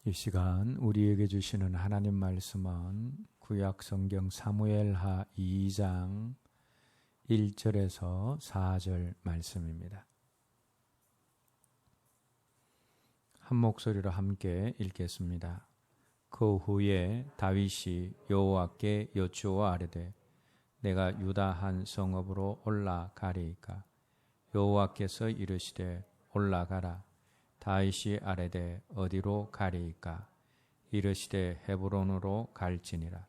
이 시간 우리에게 주시는 하나님 말씀은 구약 성경 사무엘하 2장 1절에서 4절 말씀입니다. 한 목소리로 함께 읽겠습니다. 그 후에 다윗이 여호와께 여쭈어 아뢰되 내가 유다 한 성읍으로 올라가리이까. 여호와께서 이르시되 올라가라. 다윗이 아뢰되 어디로 가리이까. 이르시되 헤브론으로 갈지니라.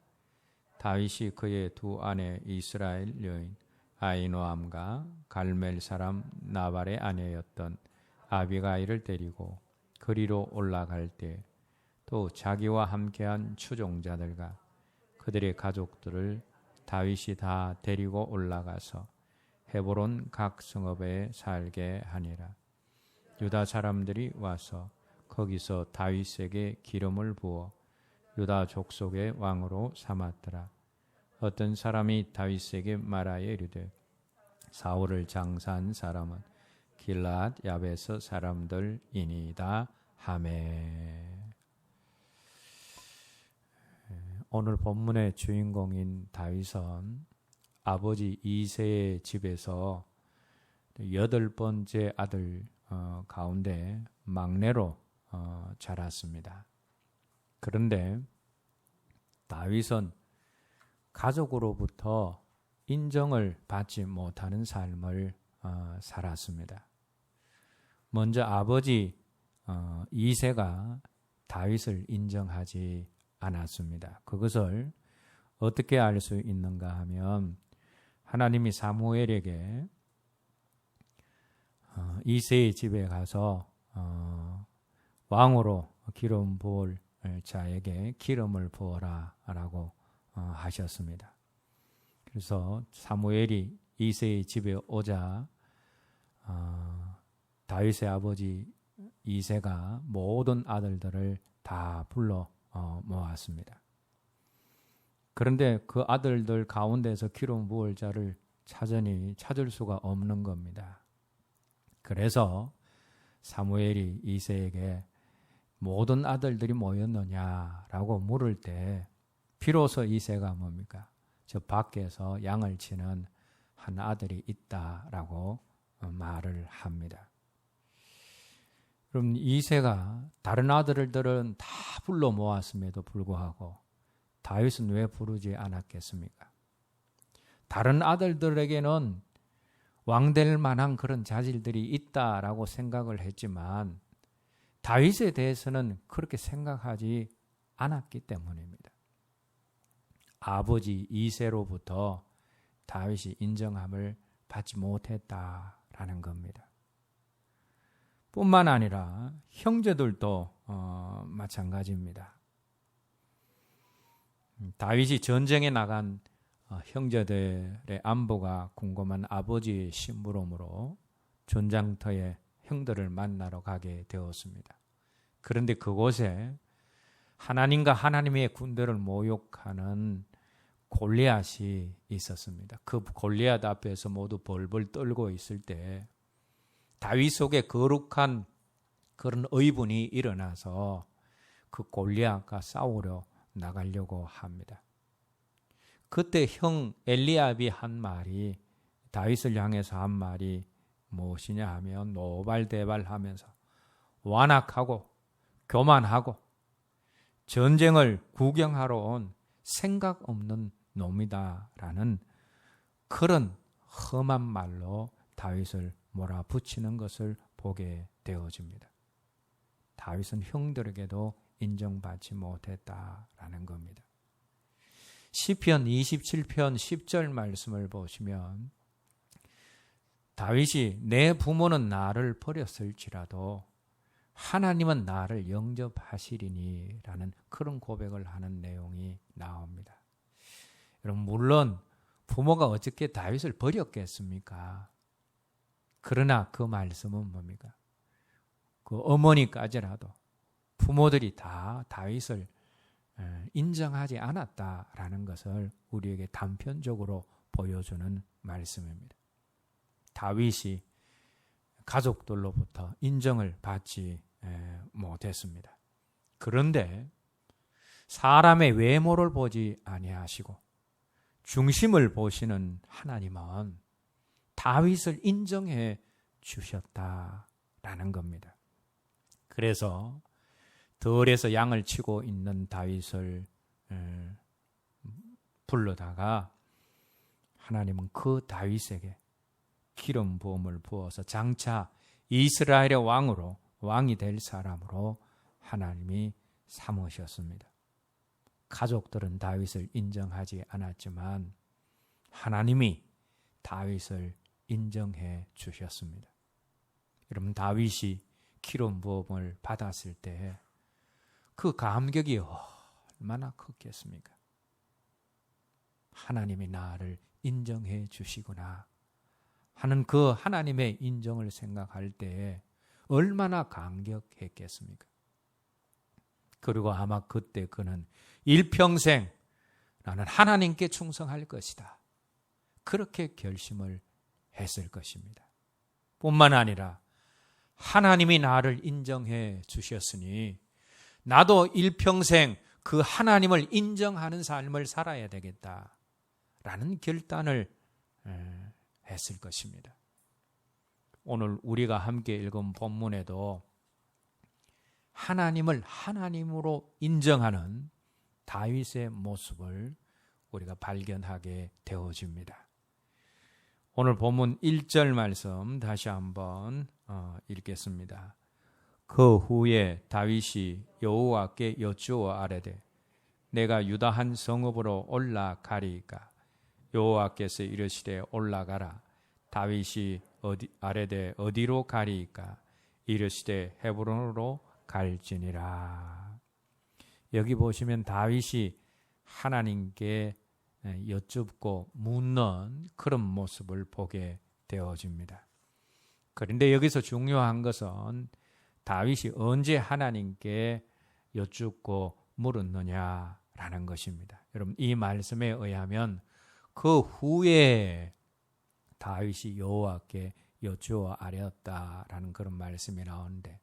다윗이 그의 두 아내 이스라엘 여인 아히노암과 갈멜 사람 나발의 아내였던 아비가일을 데리고 그리로 올라갈 때 또 자기와 함께한 추종자들과 그들의 가족들을 다윗이 다 데리고 올라가서 헤브론 각 성읍에 살게 하니라. 유다 사람들이 와서 거기서 다윗에게 기름을 부어 유다 족속의 왕으로 삼았더라. 어떤 사람이 다윗에게 말하여 이르되 사울을 장사한 사람은 길앗 야베스 사람들이니이다 하매. 오늘 본문의 주인공인 다윗은 아버지 이새의 집에서 8번째 아들 가운데 막내로 자랐습니다. 그런데 다윗은 가족으로부터 인정을 받지 못하는 삶을 살았습니다. 먼저 아버지 이새가 다윗을 인정하지 않았습니다. 그것을 어떻게 알 수 있는가 하면 하나님이 사무엘에게 이새의 집에 가서 왕으로 기름 부을 자에게 기름을 부어라 라고 하셨습니다. 그래서 사무엘이 이새의 집에 오자 다윗의 아버지 이새가 모든 아들들을 다 불러 모았습니다. 그런데 그 아들들 가운데서 기름 부을 자를 찾으니 찾을 수가 없는 겁니다. 그래서 사무엘이 이새에게 모든 아들들이 모였느냐라고 물을 때 비로소 이새가 뭡니까? 저 밖에서 양을 치는 한 아들이 있다라고 말을 합니다. 그럼 이새가 다른 아들들은 다 불러 모았음에도 불구하고 다윗은 왜 부르지 않았겠습니까? 다른 아들들에게는 왕될 만한 그런 자질들이 있다라고 생각을 했지만 다윗에 대해서는 그렇게 생각하지 않았기 때문입니다. 아버지 이새로부터 다윗이 인정함을 받지 못했다라는 겁니다. 뿐만 아니라 형제들도 마찬가지입니다. 다윗이 전쟁에 나간 형제들의 안부가 궁금한 아버지의 심부름으로 전장터에 형들을 만나러 가게 되었습니다. 그런데 그곳에 하나님과 하나님의 군대를 모욕하는 골리앗이 있었습니다. 그 골리앗 앞에서 모두 벌벌 떨고 있을 때 다윗 속에 거룩한 그런 의분이 일어나서 그 골리앗과 싸우려 나가려고 합니다. 그때 형 엘리압이 한 말이 다윗을 향해서 한 말이 무엇이냐 하면 노발대발하면서 완악하고 교만하고 전쟁을 구경하러 온 생각 없는 놈이다라는 그런 험한 말로 다윗을 몰아붙이는 것을 보게 되어집니다. 다윗은 형들에게도 인정받지 못했다라는 겁니다. 시편 27편 10절 말씀을 보시면 다윗이 내 부모는 나를 버렸을지라도 하나님은 나를 영접하시리니 라는 그런 고백을 하는 내용이 나옵니다. 여러분, 물론 부모가 어떻게 다윗을 버렸겠습니까? 그러나 그 말씀은 뭡니까? 그 어머니까지라도 부모들이 다 다윗을 인정하지 않았다라는 것을 우리에게 단편적으로 보여주는 말씀입니다. 다윗이 가족들로부터 인정을 받지 못했습니다. 그런데 사람의 외모를 보지 아니하시고 중심을 보시는 하나님은 다윗을 인정해 주셨다라는 겁니다. 그래서 들에서 양을 치고 있는 다윗을 불러다가 하나님은 그 다윗에게 기름 부음을 부어서 장차 이스라엘의 왕이 될 사람으로 하나님이 삼으셨습니다. 가족들은 다윗을 인정하지 않았지만 하나님이 다윗을 인정해 주셨습니다. 여러분, 다윗이 기름 부음을 받았을 때 그 감격이 얼마나 컸겠습니까? 하나님이 나를 인정해 주시구나 하는 그 하나님의 인정을 생각할 때 얼마나 감격했겠습니까? 그리고 아마 그때 그는 일평생 나는 하나님께 충성할 것이다, 그렇게 결심을 했을 것입니다. 뿐만 아니라 하나님이 나를 인정해 주셨으니 나도 일평생 그 하나님을 인정하는 삶을 살아야 되겠다라는 결단을 했을 것입니다. 오늘 우리가 함께 읽은 본문에도 하나님을 하나님으로 인정하는 다윗의 모습을 우리가 발견하게 되어집니다. 오늘 본문 1절 말씀 다시 한번 읽겠습니다. 그 후에 다윗이 여호와께 여쭈어 아뢰되 내가 유다 한 성읍으로 올라가리이까? 여호와께서 이르시되 올라가라. 다윗이 아뢰되 어디로 가리이까? 이르시되 헤브론으로 갈지니라. 여기 보시면 다윗이 하나님께 여쭙고 묻는 그런 모습을 보게 되어집니다. 그런데 여기서 중요한 것은 다윗이 언제 하나님께 여쭙고 물었느냐라는 것입니다. 여러분, 이 말씀에 의하면 그 후에 다윗이 여호와께 여쭈어 아뢰었다라는 그런 말씀이 나오는데,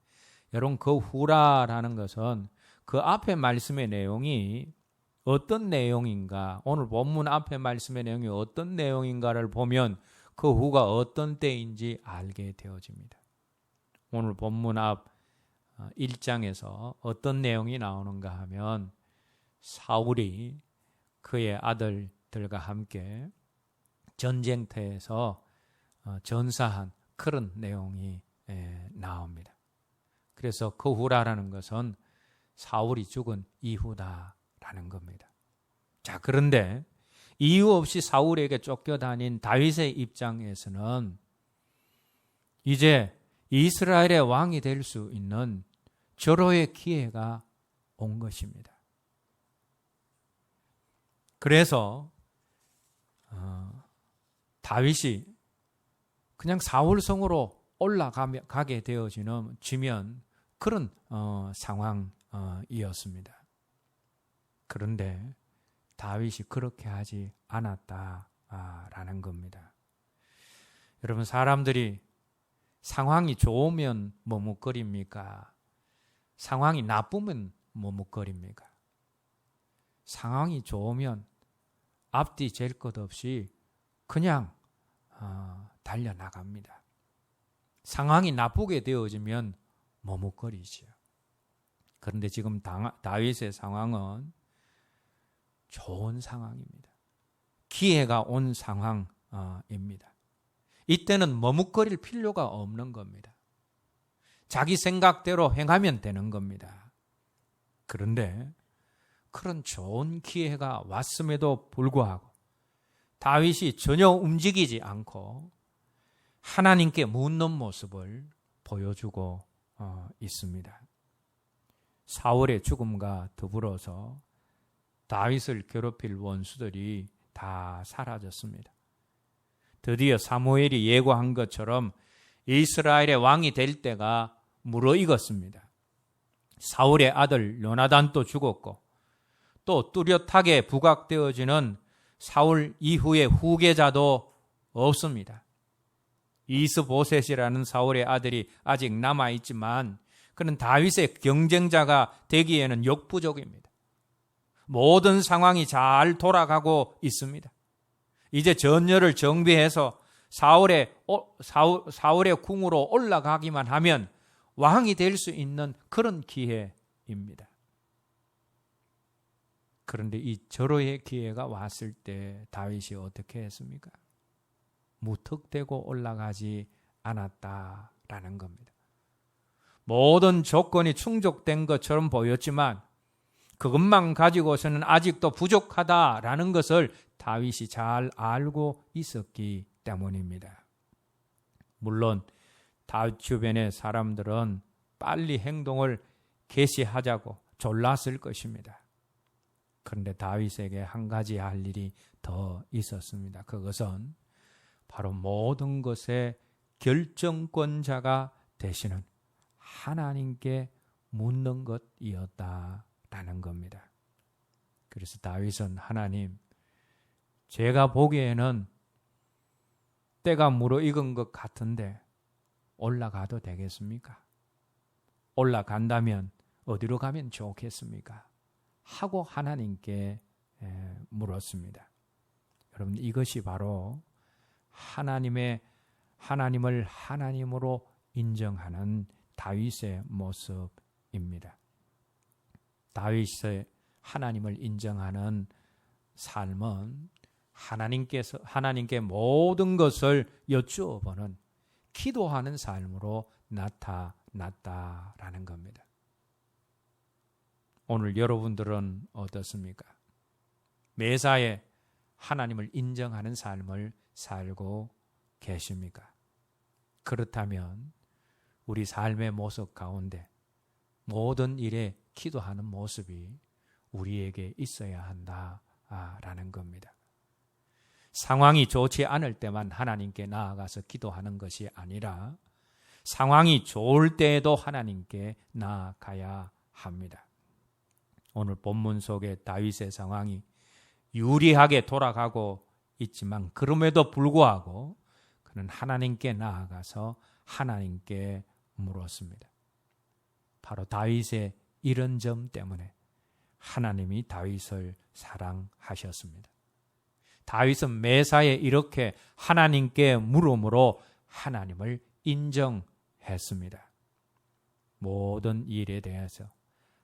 여러분, 그 후라라는 것은 그 앞에 말씀의 내용이 어떤 내용인가, 오늘 본문 앞에 말씀의 내용이 어떤 내용인가를 보면 그 후가 어떤 때인지 알게 되어집니다. 오늘 본문 앞 1장에서 어떤 내용이 나오는가 하면 사울이 그의 아들들과 함께 전쟁터에서 전사한 그런 내용이 나옵니다. 그래서 그 후라라는 것은 사울이 죽은 이후다라는 겁니다. 자, 그런데 이유 없이 사울에게 쫓겨다닌 다윗의 입장에서는 이제 이스라엘의 왕이 될 수 있는 절호의 기회가 온 것입니다. 그래서 다윗이 그냥 사울성으로 올라가게 되어지면 그런 상황이었습니다. 그런데 다윗이 그렇게 하지 않았다라는 겁니다. 여러분, 사람들이 상황이 좋으면 머뭇거립니까? 상황이 나쁘면 머뭇거립니까? 상황이 좋으면 앞뒤 잴 것 없이 그냥 달려나갑니다. 상황이 나쁘게 되어지면 머뭇거리죠. 그런데 지금 다윗의 상황은 좋은 상황입니다. 기회가 온 상황입니다. 이때는 머뭇거릴 필요가 없는 겁니다. 자기 생각대로 행하면 되는 겁니다. 그런데 그런 좋은 기회가 왔음에도 불구하고 다윗이 전혀 움직이지 않고 하나님께 묻는 모습을 보여주고 있습니다. 사울의 죽음과 더불어서 다윗을 괴롭힐 원수들이 다 사라졌습니다. 드디어 사무엘이 예고한 것처럼 이스라엘의 왕이 될 때가 무르익었습니다. 사울의 아들 요나단도 죽었고 또 뚜렷하게 부각되어지는 사울 이후의 후계자도 없습니다. 이스보셋이라는 사울의 아들이 아직 남아있지만 그런 다윗의 경쟁자가 되기에는 역부족입니다. 모든 상황이 잘 돌아가고 있습니다. 이제 전열을 정비해서 사울의 궁으로 올라가기만 하면 왕이 될 수 있는 그런 기회입니다. 그런데 이 절호의 기회가 왔을 때 다윗이 어떻게 했습니까? 무턱대고 올라가지 않았다라는 겁니다. 모든 조건이 충족된 것처럼 보였지만 그것만 가지고서는 아직도 부족하다라는 것을 다윗이 잘 알고 있었기 때문입니다. 물론 다윗 주변의 사람들은 빨리 행동을 개시하자고 졸랐을 것입니다. 그런데 다윗에게 한 가지 할 일이 더 있었습니다. 그것은 바로 모든 것의 결정권자가 되시는 하나님께 묻는 것이었다라는 겁니다. 그래서 다윗은 하나님, 제가 보기에는 때가 무르익은 것 같은데 올라가도 되겠습니까? 올라간다면 어디로 가면 좋겠습니까? 하고 하나님께 물었습니다. 여러분, 이것이 바로 하나님을 하나님으로 인정하는 다윗의 모습입니다. 다윗의 하나님을 인정하는 삶은 하나님께 모든 것을 여쭈어보는 기도하는 삶으로 나타났다라는 겁니다. 오늘 여러분들은 어떻습니까? 매사에 하나님을 인정하는 삶을 살고 계십니까? 그렇다면 우리 삶의 모습 가운데 모든 일에 기도하는 모습이 우리에게 있어야 한다라는 겁니다. 상황이 좋지 않을 때만 하나님께 나아가서 기도하는 것이 아니라 상황이 좋을 때에도 하나님께 나아가야 합니다. 오늘 본문 속에 다윗의 상황이 유리하게 돌아가고 있지만 그럼에도 불구하고 그는 하나님께 나아가서 하나님께 물었습니다. 바로 다윗의 이런 점 때문에 하나님이 다윗을 사랑하셨습니다. 다윗은 매사에 이렇게 하나님께 물음으로 하나님을 인정했습니다. 모든 일에 대해서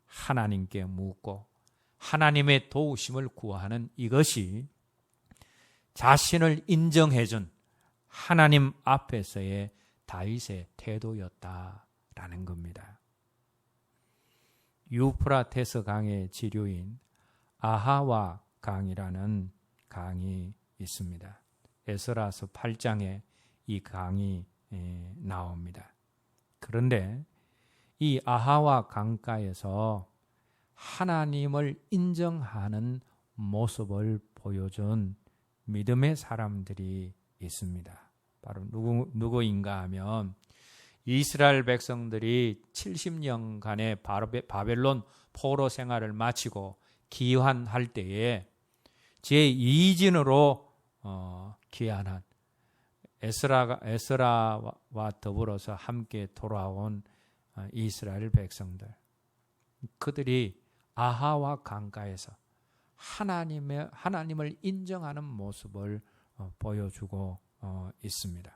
하나님께 묻고 하나님의 도우심을 구하는 이것이 자신을 인정해준 하나님 앞에서의 다윗의 태도였다라는 겁니다. 유프라테스 강의 지류인 아하와 강이라는 강이 있습니다. 에스라서 8장에 이 강이 나옵니다. 그런데 이 아하와 강가에서 하나님을 인정하는 모습을 보여준 믿음의 사람들이 있습니다. 바로 누구인가 하면 이스라엘 백성들이 70년간의 바벨론 포로 생활을 마치고 귀환할 때에 제2진으로 귀환한 에스라와 더불어서 함께 돌아온 이스라엘 백성들, 그들이 아하와 강가에서 하나님을 인정하는 모습을 보여주고 있습니다.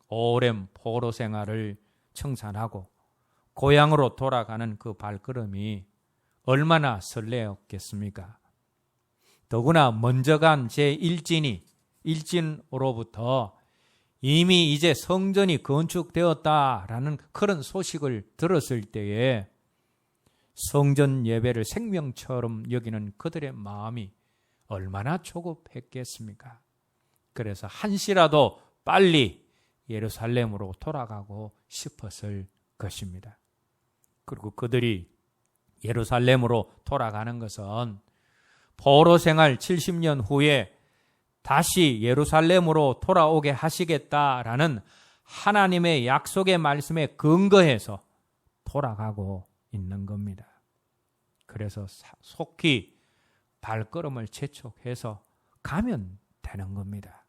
오랜 포로 생활을 청산하고 고향으로 돌아가는 그 발걸음이 얼마나 설레었겠습니까? 더구나 먼저 간 제1진으로부터 이미 이제 성전이 건축되었다라는 그런 소식을 들었을 때에 성전 예배를 생명처럼 여기는 그들의 마음이 얼마나 조급했겠습니까? 그래서 한시라도 빨리 예루살렘으로 돌아가고 싶었을 것입니다. 그리고 그들이 예루살렘으로 돌아가는 것은 포로 생활 70년 후에 다시 예루살렘으로 돌아오게 하시겠다라는 하나님의 약속의 말씀에 근거해서 돌아가고 있는 겁니다. 그래서 속히 발걸음을 재촉해서 가면 되는 겁니다.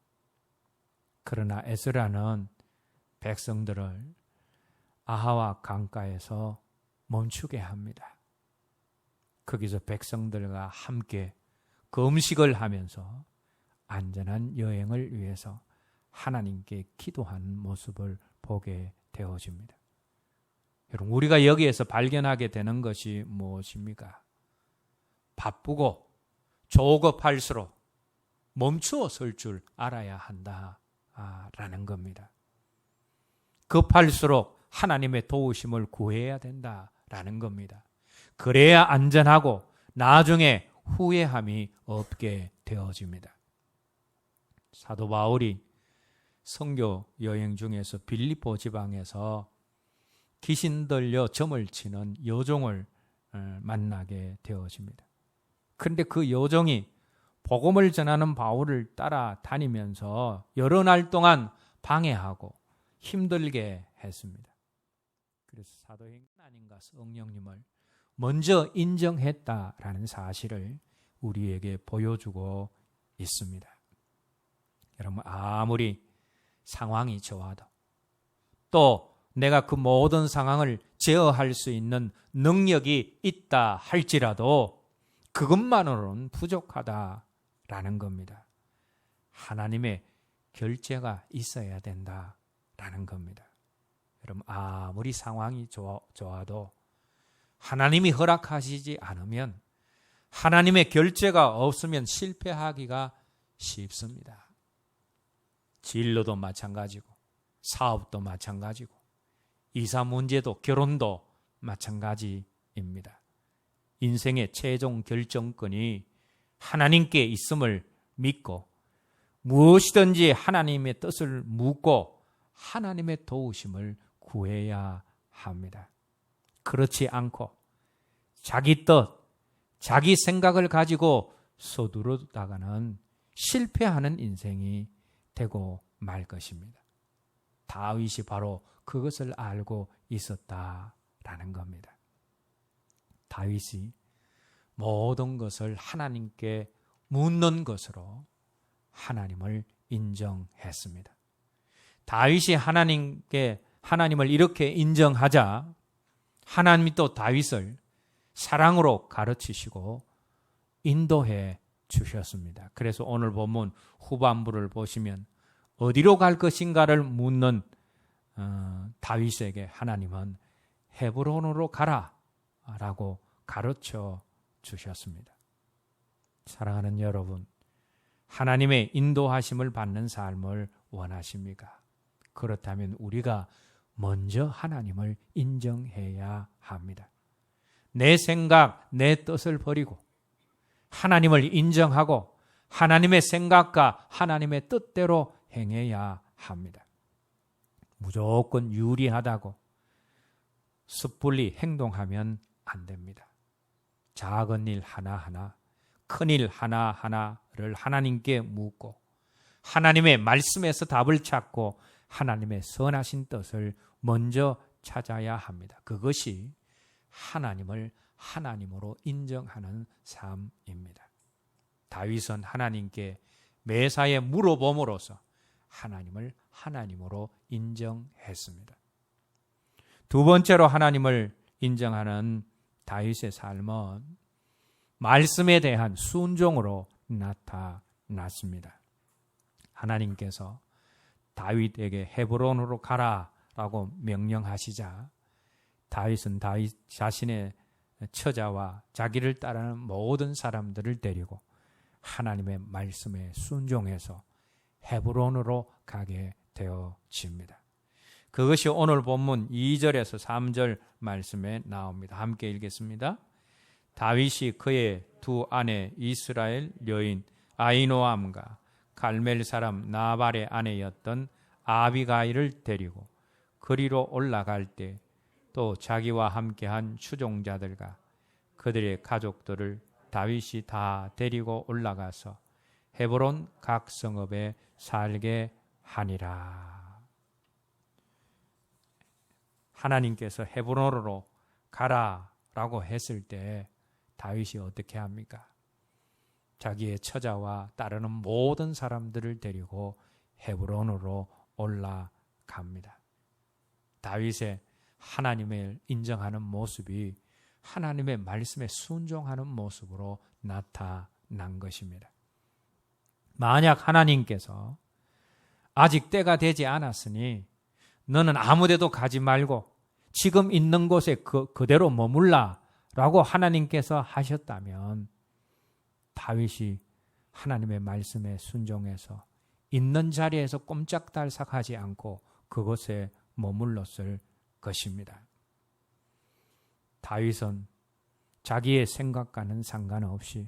그러나 에스라는 백성들을 아하와 강가에서 멈추게 합니다. 거기서 백성들과 함께 금식을 하면서 안전한 여행을 위해서 하나님께 기도하는 모습을 보게 되어집니다. 여러분, 우리가 여기에서 발견하게 되는 것이 무엇입니까? 바쁘고 조급할수록 멈추어 설 줄 알아야 한다라는 겁니다. 급할수록 하나님의 도우심을 구해야 된다라는 겁니다. 그래야 안전하고 나중에 후회함이 없게 되어집니다. 사도 바울이 선교 여행 중에서 빌립보 지방에서 귀신 들려 점을 치는 여종을 만나게 되어집니다. 그런데 그 여종이 복음을 전하는 바울을 따라다니면서 여러 날 동안 방해하고 힘들게 했습니다. 그래서 사도행전 하나님과 성령님을 먼저 인정했다라는 사실을 우리에게 보여주고 있습니다. 여러분, 아무리 상황이 좋아도 또 내가 그 모든 상황을 제어할 수 있는 능력이 있다 할지라도 그것만으로는 부족하다라는 겁니다. 하나님의 결재가 있어야 된다라는 겁니다. 여러분, 아무리 상황이 좋아도 하나님이 허락하시지 않으면, 하나님의 결재가 없으면 실패하기가 쉽습니다. 진로도 마찬가지고 사업도 마찬가지고 이사 문제도 결혼도 마찬가지입니다. 인생의 최종 결정권이 하나님께 있음을 믿고 무엇이든지 하나님의 뜻을 묻고 하나님의 도우심을 구해야 합니다. 그렇지 않고 자기 뜻, 자기 생각을 가지고 서두르다가는 실패하는 인생이 되고 말 것입니다. 다윗이 바로 그것을 알고 있었다라는 겁니다. 다윗이 모든 것을 하나님께 묻는 것으로 하나님을 인정했습니다. 다윗이 하나님을 이렇게 인정하자 하나님이 또 다윗을 사랑으로 가르치시고 인도해 주셨습니다. 그래서 오늘 본문 후반부를 보시면 어디로 갈 것인가를 묻는 다윗에게 하나님은 헤브론으로 가라 라고 가르쳐 주셨습니다. 사랑하는 여러분, 하나님의 인도하심을 받는 삶을 원하십니까? 그렇다면 우리가 먼저 하나님을 인정해야 합니다. 내 생각, 내 뜻을 버리고 하나님을 인정하고 하나님의 생각과 하나님의 뜻대로 행해야 합니다. 무조건 유리하다고 섣불리 행동하면 안 됩니다. 작은 일 하나하나, 큰 일 하나하나를 하나님께 묻고 하나님의 말씀에서 답을 찾고 하나님의 선하신 뜻을 먼저 찾아야 합니다. 그것이 하나님을 하나님으로 인정하는 삶입니다. 다윗은 하나님께 매사에 물어봄으로써 하나님을 하나님으로 인정했습니다. 두 번째로 하나님을 인정하는 다윗의 삶은 말씀에 대한 순종으로 나타났습니다. 하나님께서 다윗에게 헤브론으로 가라라고 명령하시자 다윗은 다윗 자신의 처자와 자기를 따르는 모든 사람들을 데리고 하나님의 말씀에 순종해서 헤브론으로 가게 되어집니다. 그것이 오늘 본문 2절에서 3절 말씀에 나옵니다. 함께 읽겠습니다. 다윗이 그의 두 아내 이스라엘 여인 아히노암과 갈멜 사람 나발의 아내였던 아비가일을 데리고 그리로 올라갈 때 또 자기와 함께한 추종자들과 그들의 가족들을 다윗이 다 데리고 올라가서 헤브론 각 성읍에 살게 하니라. 하나님께서 헤브론으로 가라라고 했을 때 다윗이 어떻게 합니까? 자기의 처자와 따르는 모든 사람들을 데리고 헤브론으로 올라갑니다. 다윗의 하나님을 인정하는 모습이 하나님의 말씀에 순종하는 모습으로 나타난 것입니다. 만약 하나님께서 아직 때가 되지 않았으니 너는 아무 데도 가지 말고 지금 있는 곳에 그대로 머물라 라고 하나님께서 하셨다면 다윗이 하나님의 말씀에 순종해서 있는 자리에서 꼼짝달싹하지 않고 그곳에 머물렀을 것입니다. 다윗은 자기의 생각과는 상관없이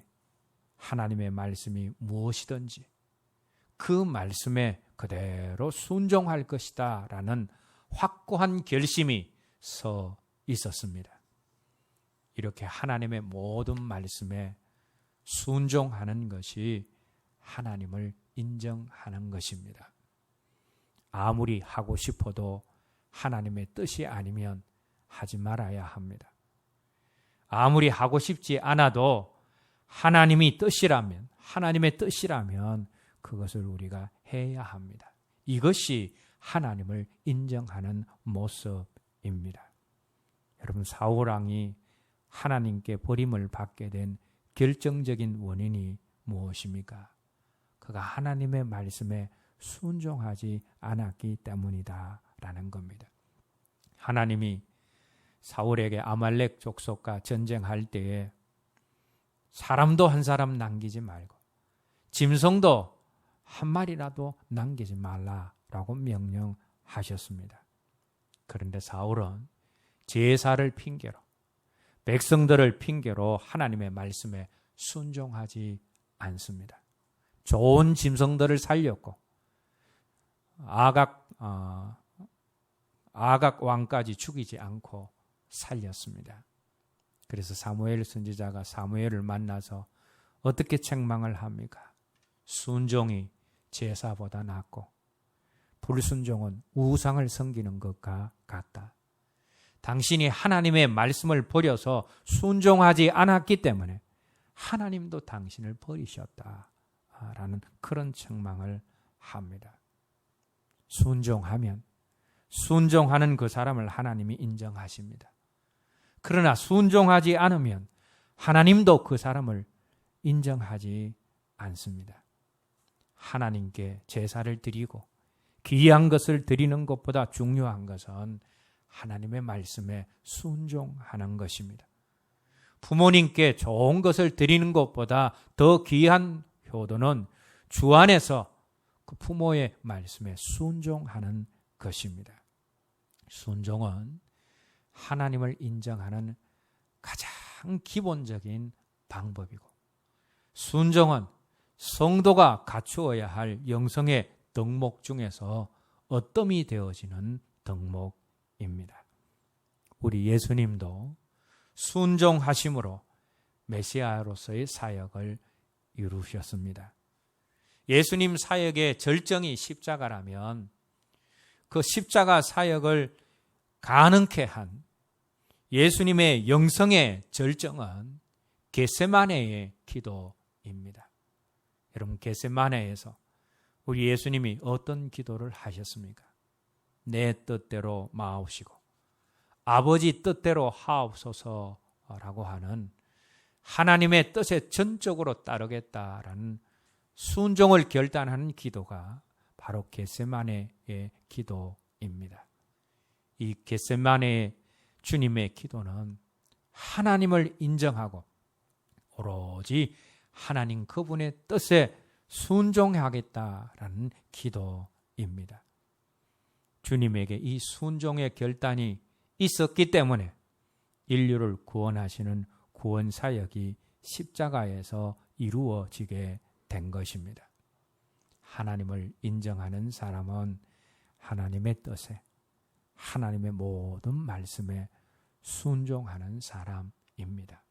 하나님의 말씀이 무엇이든지 그 말씀에 그대로 순종할 것이다 라는 확고한 결심이 서 있었습니다. 이렇게 하나님의 모든 말씀에 순종하는 것이 하나님을 인정하는 것입니다. 아무리 하고 싶어도 하나님의 뜻이 아니면 하지 말아야 합니다. 아무리 하고 싶지 않아도 하나님의 뜻이라면 그것을 우리가 해야 합니다. 이것이 하나님을 인정하는 모습입니다. 여러분, 사울 왕이 하나님께 버림을 받게 된 결정적인 원인이 무엇입니까? 그가 하나님의 말씀에 순종하지 않았기 때문이다라는 겁니다. 하나님이 사울에게 아말렉 족속과 전쟁할 때에 사람도 한 사람 남기지 말고 짐승도 한 마리라도 남기지 말라라고 명령하셨습니다. 그런데 사울은 제사를 핑계로 백성들을 핑계로 하나님의 말씀에 순종하지 않습니다. 좋은 짐승들을 살렸고 아각 왕까지 죽이지 않고 살렸습니다. 그래서 사무엘 선지자가 사무엘을 만나서 어떻게 책망을 합니까? 순종이 제사보다 낫고 불순종은 우상을 섬기는 것과 같다. 당신이 하나님의 말씀을 버려서 순종하지 않았기 때문에 하나님도 당신을 버리셨다라는 그런 책망을 합니다. 순종하는 그 사람을 하나님이 인정하십니다. 그러나 순종하지 않으면 하나님도 그 사람을 인정하지 않습니다. 하나님께 제사를 드리고 귀한 것을 드리는 것보다 중요한 것은 하나님의 말씀에 순종하는 것입니다. 부모님께 좋은 것을 드리는 것보다 더 귀한 효도는 주 안에서 그 부모의 말씀에 순종하는 것입니다. 순종은 하나님을 인정하는 가장 기본적인 방법이고, 순종은 성도가 갖추어야 할 영성의 덕목 중에서 어뜸이 되어지는 덕목입니다. 우리 예수님도 순종하심으로 메시아로서의 사역을 이루셨습니다. 예수님 사역의 절정이 십자가라면 그 십자가 사역을 가능케 한 예수님의 영성의 절정은 겟세마네의 기도입니다. 여러분, 겟세마네에서 우리 예수님이 어떤 기도를 하셨습니까? 내 뜻대로 마옵시고 아버지 뜻대로 하옵소서라고 하는 하나님의 뜻에 전적으로 따르겠다라는 순종을 결단하는 기도가 바로 겟세마네의 기도입니다. 이 겟세마네 주님의 기도는 하나님을 인정하고 오로지 하나님 그분의 뜻에 순종하겠다라는 기도입니다. 주님에게 이 순종의 결단이 있었기 때문에 인류를 구원하시는 구원 사역이 십자가에서 이루어지게 된 것입니다. 하나님을 인정하는 사람은 하나님의 뜻에, 하나님의 모든 말씀에 순종하는 사람입니다.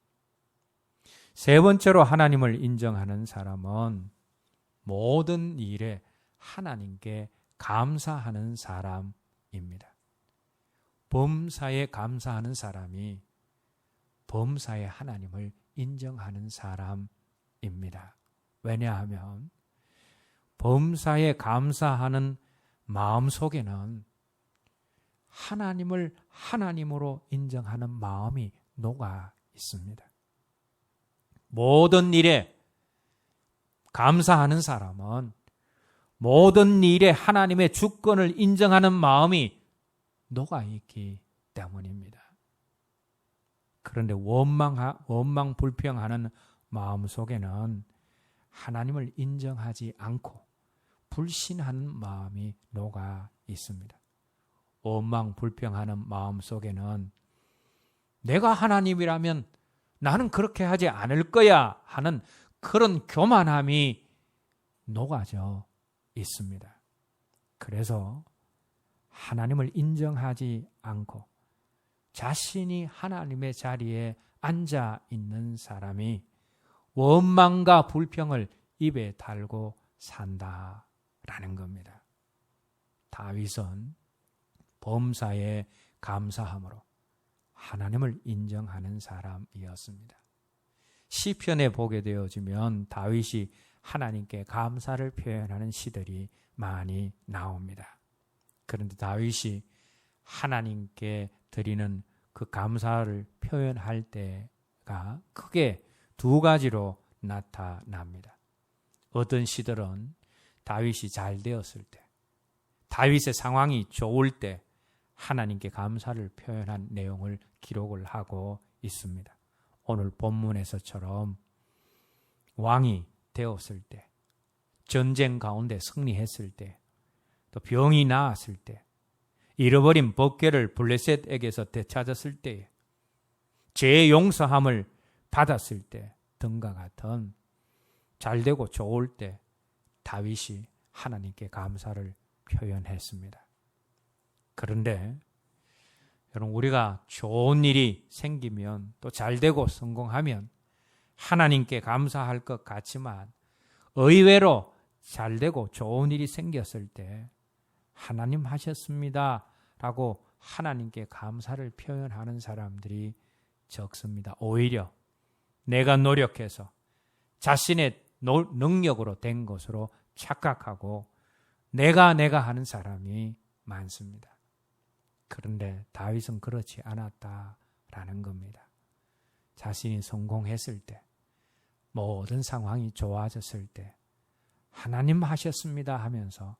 세 번째로 하나님을 인정하는 사람은 모든 일에 하나님께 감사하는 사람입니다. 범사에 감사하는 사람이 범사에 하나님을 인정하는 사람입니다. 왜냐하면 범사에 감사하는 마음 속에는 하나님을 하나님으로 인정하는 마음이 녹아 있습니다. 모든 일에 감사하는 사람은 모든 일에 하나님의 주권을 인정하는 마음이 녹아 있기 때문입니다. 그런데 원망 불평하는 마음 속에는 하나님을 인정하지 않고 불신하는 마음이 녹아 있습니다. 원망 불평하는 마음 속에는 내가 하나님이라면 나는 그렇게 하지 않을 거야 하는 그런 교만함이 녹아져 있습니다. 그래서 하나님을 인정하지 않고 자신이 하나님의 자리에 앉아 있는 사람이 원망과 불평을 입에 달고 산다라는 겁니다. 다윗은 범사에 감사함으로 하나님을 인정하는 사람이었습니다. 시편에 보게 되어지면 다윗이 하나님께 감사를 표현하는 시들이 많이 나옵니다. 그런데 다윗이 하나님께 드리는 그 감사를 표현할 때가 크게 두 가지로 나타납니다. 어떤 시들은 다윗이 잘 되었을 때, 다윗의 상황이 좋을 때 하나님께 감사를 표현한 내용을 기록을 하고 있습니다. 오늘 본문에서처럼 왕이 되었을 때, 전쟁 가운데 승리했을 때, 또 병이 나았을 때, 잃어버린 법궤를 블레셋에게서 되찾았을 때, 죄의 용서함을 받았을 때 등과 같은 잘되고 좋을 때 다윗이 하나님께 감사를 표현했습니다. 그런데 여러분, 우리가 좋은 일이 생기면 또 잘되고 성공하면 하나님께 감사할 것 같지만 의외로 잘되고 좋은 일이 생겼을 때 하나님 하셨습니다 라고 하나님께 감사를 표현하는 사람들이 적습니다. 오히려 내가 노력해서 자신의 능력으로 된 것으로 착각하고 내가 하는 사람이 많습니다. 그런데 다윗은 그렇지 않았다라는 겁니다. 자신이 성공했을 때, 모든 상황이 좋아졌을 때 하나님 하셨습니다 하면서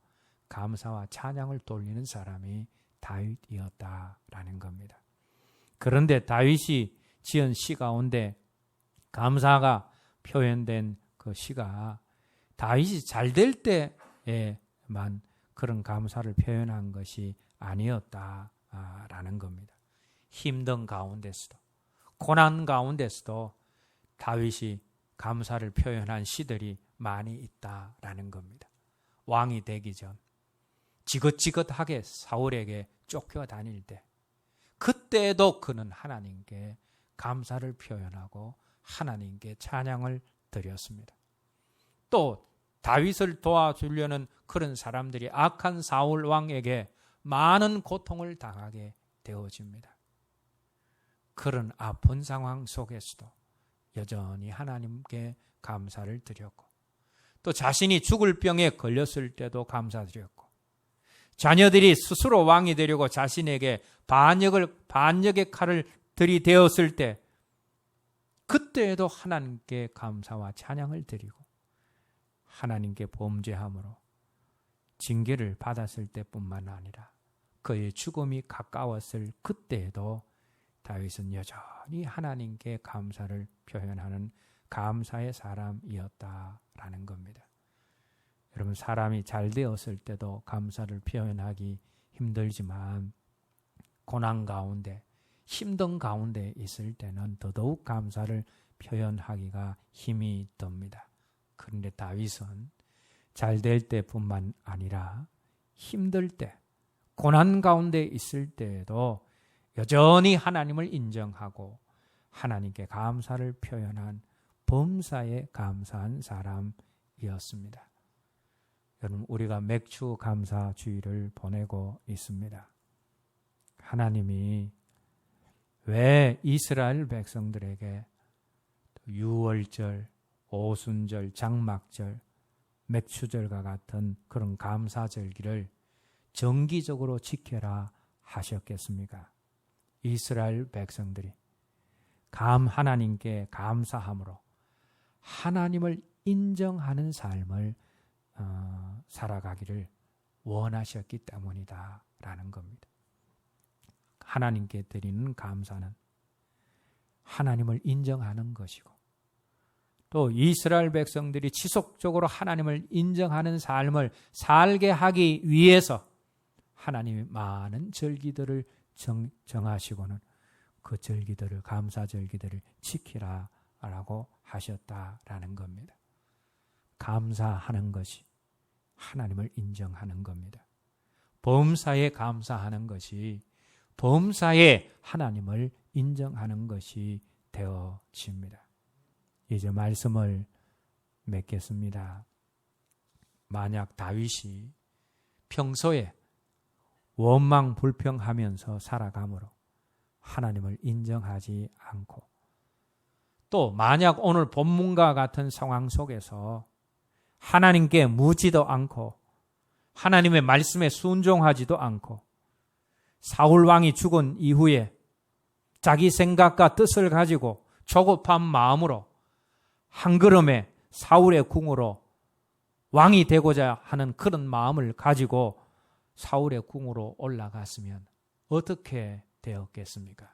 감사와 찬양을 돌리는 사람이 다윗이었다라는 겁니다. 그런데 다윗이 지은 시 가운데 감사가 표현된 그 시가 다윗이 잘 될 때에만 그런 감사를 표현한 것이 아니었다라는 겁니다. 힘든 가운데서도, 고난 가운데서도 다윗이 감사를 표현한 시들이 많이 있다라는 겁니다. 왕이 되기 전 지긋지긋하게 사울에게 쫓겨다닐 때, 그때도 그는 하나님께 감사를 표현하고 하나님께 찬양을 드렸습니다. 또 다윗을 도와주려는 그런 사람들이 악한 사울 왕에게 많은 고통을 당하게 되어집니다. 그런 아픈 상황 속에서도 여전히 하나님께 감사를 드렸고, 또 자신이 죽을 병에 걸렸을 때도 감사드렸고, 자녀들이 스스로 왕이 되려고 자신에게 반역의 칼을 들이대었을 때 그때에도 하나님께 감사와 찬양을 드리고, 하나님께 범죄함으로 징계를 받았을 때뿐만 아니라 그의 죽음이 가까웠을 그때에도 다윗은 여전히 하나님께 감사를 표현하는 감사의 사람이었다라는 겁니다. 여러분, 사람이 잘 되었을 때도 감사를 표현하기 힘들지만 고난 가운데, 힘든 가운데 있을 때는 더더욱 감사를 표현하기가 힘이 듭니다. 그런데 다윗은 잘 될 때뿐만 아니라 힘들 때, 고난 가운데 있을 때에도 여전히 하나님을 인정하고 하나님께 감사를 표현한 범사에 감사한 사람이었습니다. 여러분, 우리가 맥주 감사 주일을 보내고 있습니다. 하나님이 왜 이스라엘 백성들에게 유월절, 오순절, 장막절, 맥추절과 같은 그런 감사절기를 정기적으로 지켜라 하셨겠습니까? 이스라엘 백성들이 하나님께 감사함으로 하나님을 인정하는 삶을 살아가기를 원하셨기 때문이다라는 겁니다. 하나님께 드리는 감사는 하나님을 인정하는 것이고, 또 이스라엘 백성들이 지속적으로 하나님을 인정하는 삶을 살게 하기 위해서 하나님이 많은 절기들을 정하시고는 그 절기들을, 감사 절기들을 지키라라고 하셨다라는 겁니다. 감사하는 것이 하나님을 인정하는 겁니다. 범사에 감사하는 것이 범사에 하나님을 인정하는 것이 되어집니다. 이제 말씀을 맺겠습니다. 만약 다윗이 평소에 원망 불평하면서 살아가므로 하나님을 인정하지 않고, 또 만약 오늘 본문과 같은 상황 속에서 하나님께 묻지도 않고 하나님의 말씀에 순종하지도 않고 사울 왕이 죽은 이후에 자기 생각과 뜻을 가지고 조급한 마음으로 한 걸음에 사울의 궁으로 왕이 되고자 하는 그런 마음을 가지고 사울의 궁으로 올라갔으면 어떻게 되었겠습니까?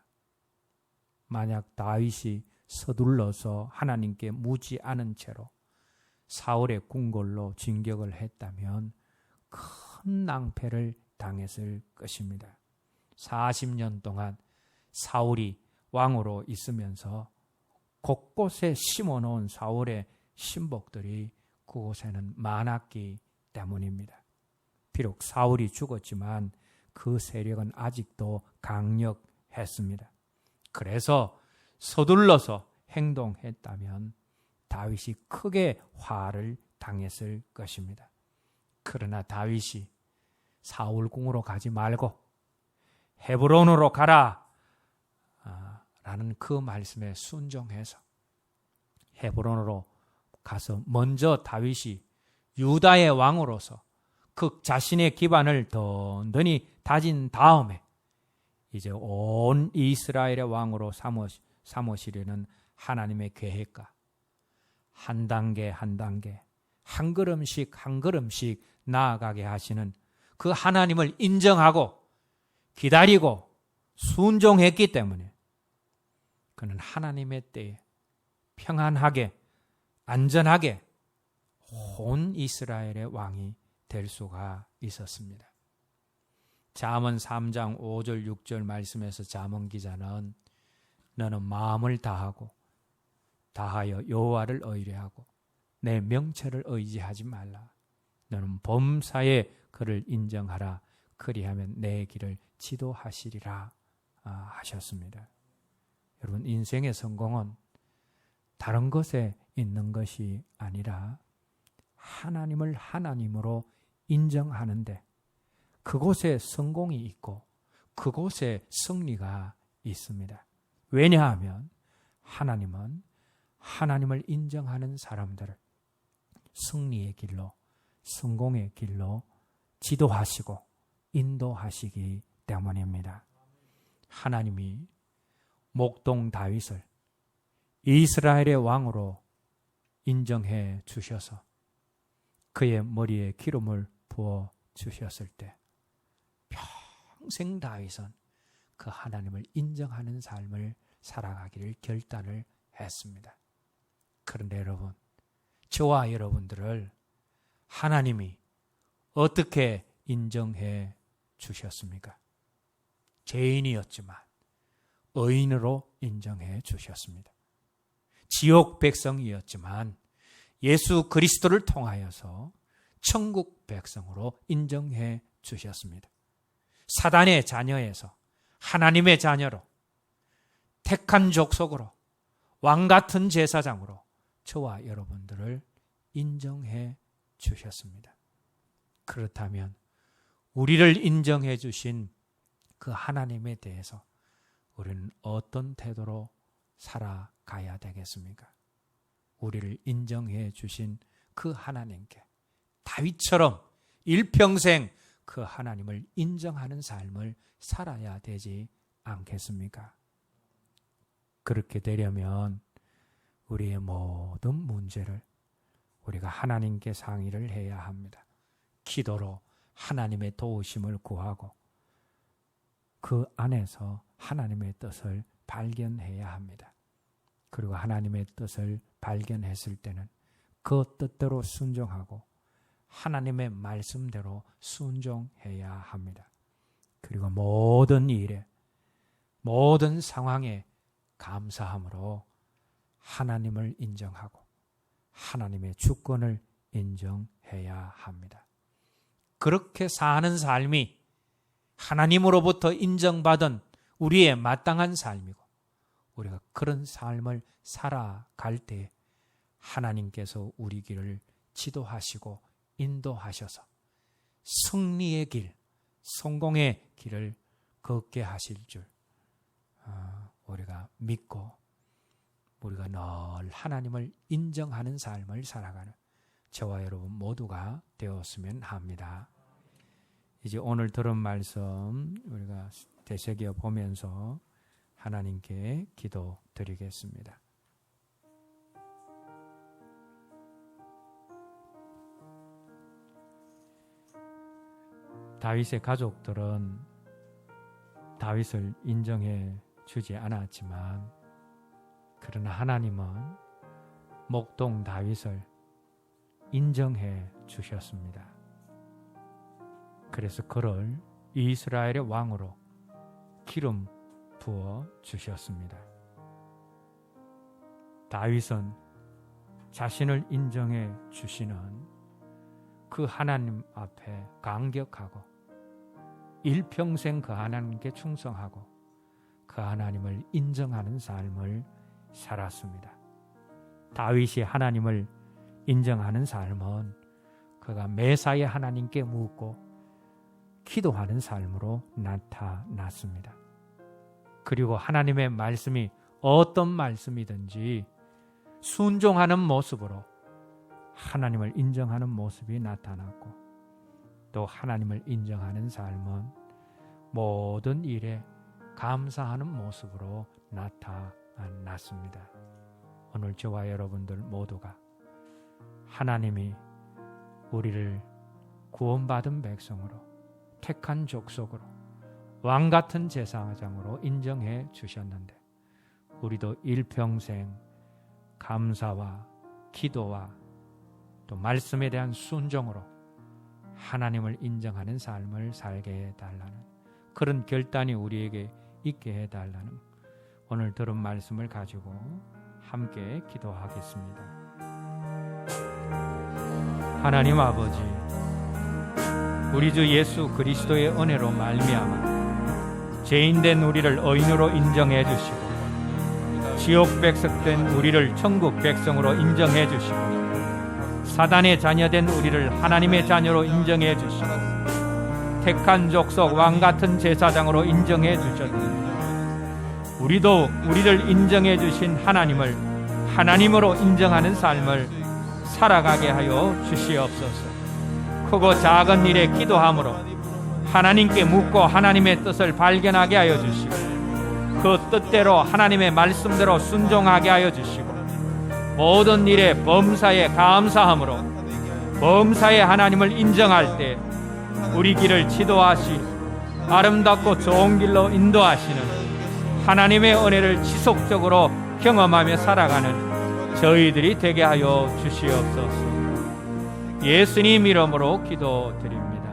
만약 다윗이 서둘러서 하나님께 묻지 않은 채로 사울의 궁궐로 진격을 했다면 큰 낭패를 당했을 것입니다. 40년 동안 사울이 왕으로 있으면서 곳곳에 심어놓은 사울의 신복들이 그곳에는 많았기 때문입니다. 비록 사울이 죽었지만 그 세력은 아직도 강력했습니다. 그래서 서둘러서 행동했다면 다윗이 크게 화를 당했을 것입니다. 그러나 다윗이 사울궁으로 가지 말고 헤브론으로 가라 라는 그 말씀에 순종해서 헤브론으로 가서 먼저 다윗이 유다의 왕으로서 그 자신의 기반을 든든히 다진 다음에 이제 온 이스라엘의 왕으로 삼으시려는 하나님의 계획과 한 단계 한 단계, 한 걸음씩 한 걸음씩 나아가게 하시는 그 하나님을 인정하고 기다리고 순종했기 때문에 그는 하나님의 때에 평안하게 안전하게 온 이스라엘의 왕이 될 수가 있었습니다. 잠언 3장 5절 6절 말씀에서 잠언 기자는 너는 마음을 다하여 여호와를 의뢰하고 내 명체를 의지하지 말라. 너는 범사에 그를 인정하라. 그리하면 내 길을 지도하시리라 하셨습니다. 여러분, 인생의 성공은 다른 것에 있는 것이 아니라 하나님을 하나님으로 인정하는데 그곳에 성공이 있고 그곳에 승리가 있습니다. 왜냐하면 하나님은 하나님을 인정하는 사람들을 승리의 길로, 성공의 길로 지도하시고 인도하시기 때문입니다. 하나님이 목동 다윗을 이스라엘의 왕으로 인정해 주셔서 그의 머리에 기름을 부어 주셨을 때 평생 다윗은 그 하나님을 인정하는 삶을 살아가기를 결단을 했습니다. 그런데 여러분, 저와 여러분들을 하나님이 어떻게 인정해 주셨습니까? 죄인이었지만 의인으로 인정해 주셨습니다. 지옥 백성이었지만 예수 그리스도를 통하여서 천국 백성으로 인정해 주셨습니다. 사단의 자녀에서 하나님의 자녀로, 택한 족속으로, 왕같은 제사장으로 저와 여러분들을 인정해 주셨습니다. 그렇다면 우리를 인정해 주신 그 하나님에 대해서 우리는 어떤 태도로 살아가야 되겠습니까? 우리를 인정해 주신 그 하나님께 다윗처럼 일평생 그 하나님을 인정하는 삶을 살아야 되지 않겠습니까? 그렇게 되려면 우리의 모든 문제를 우리가 하나님께 상의를 해야 합니다. 기도로 하나님의 도우심을 구하고 그 안에서 하나님의 뜻을 발견해야 합니다. 그리고 하나님의 뜻을 발견했을 때는 그 뜻대로 순종하고 하나님의 말씀대로 순종해야 합니다. 그리고 모든 일에, 모든 상황에 감사함으로 하나님을 인정하고 하나님의 주권을 인정해야 합니다. 그렇게 사는 삶이 하나님으로부터 인정받은 우리의 마땅한 삶이고, 우리가 그런 삶을 살아갈 때 하나님께서 우리 길을 지도하시고 인도하셔서 승리의 길, 성공의 길을 걷게 하실 줄 우리가 믿고, 우리가 늘 하나님을 인정하는 삶을 살아가는 저와 여러분 모두가 되었으면 합니다. 이제 오늘 들은 말씀 우리가 되새겨 보면서 하나님께 기도드리겠습니다. 다윗의 가족들은 다윗을 인정해 주지 않았지만, 그러나 하나님은 목동 다윗을 인정해 주셨습니다. 그래서 그를 이스라엘의 왕으로 기름 부어 주셨습니다. 다윗은 자신을 인정해 주시는 그 하나님 앞에 감격하고 일평생 그 하나님께 충성하고 그 하나님을 인정하는 삶을 살았습니다. 다윗이 하나님을 인정하는 삶은 그가 매사에 하나님께 묻고 기도하는 삶으로 나타났습니다. 그리고 하나님의 말씀이 어떤 말씀이든지 순종하는 모습으로 하나님을 인정하는 모습이 나타났고, 또 하나님을 인정하는 삶은 모든 일에 감사하는 모습으로 나타났습니다. 오늘 저와 여러분들 모두가 하나님이 우리를 구원받은 백성으로, 택한 족속으로, 왕같은 제사장으로 인정해 주셨는데, 우리도 일평생 감사와 기도와 또 말씀에 대한 순종으로 하나님을 인정하는 삶을 살게 해달라는 그런 결단이 우리에게 있게 해달라는 오늘 들은 말씀을 가지고 함께 기도하겠습니다. 하나님 아버지, 우리 주 예수 그리스도의 은혜로 말미암아 죄인된 우리를 의인으로 인정해 주시고, 지옥 백성된 우리를 천국 백성으로 인정해 주시고, 사단의 자녀된 우리를 하나님의 자녀로 인정해 주시고, 택한 족속 왕같은 제사장으로 인정해 주셨느니, 우리도 우리를 인정해 주신 하나님을 하나님으로 인정하는 삶을 살아가게 하여 주시옵소서. 크고 작은 일에 기도함으로 하나님께 묻고 하나님의 뜻을 발견하게 하여 주시고, 그 뜻대로 하나님의 말씀대로 순종하게 하여 주시고, 모든 일에 범사에 감사함으로 범사에 하나님을 인정할 때 우리 길을 지도하시 아름답고 좋은 길로 인도하시는 하나님의 은혜를 지속적으로 경험하며 살아가는 저희들이 되게 하여 주시옵소서. 예수님 이름으로 기도드립니다.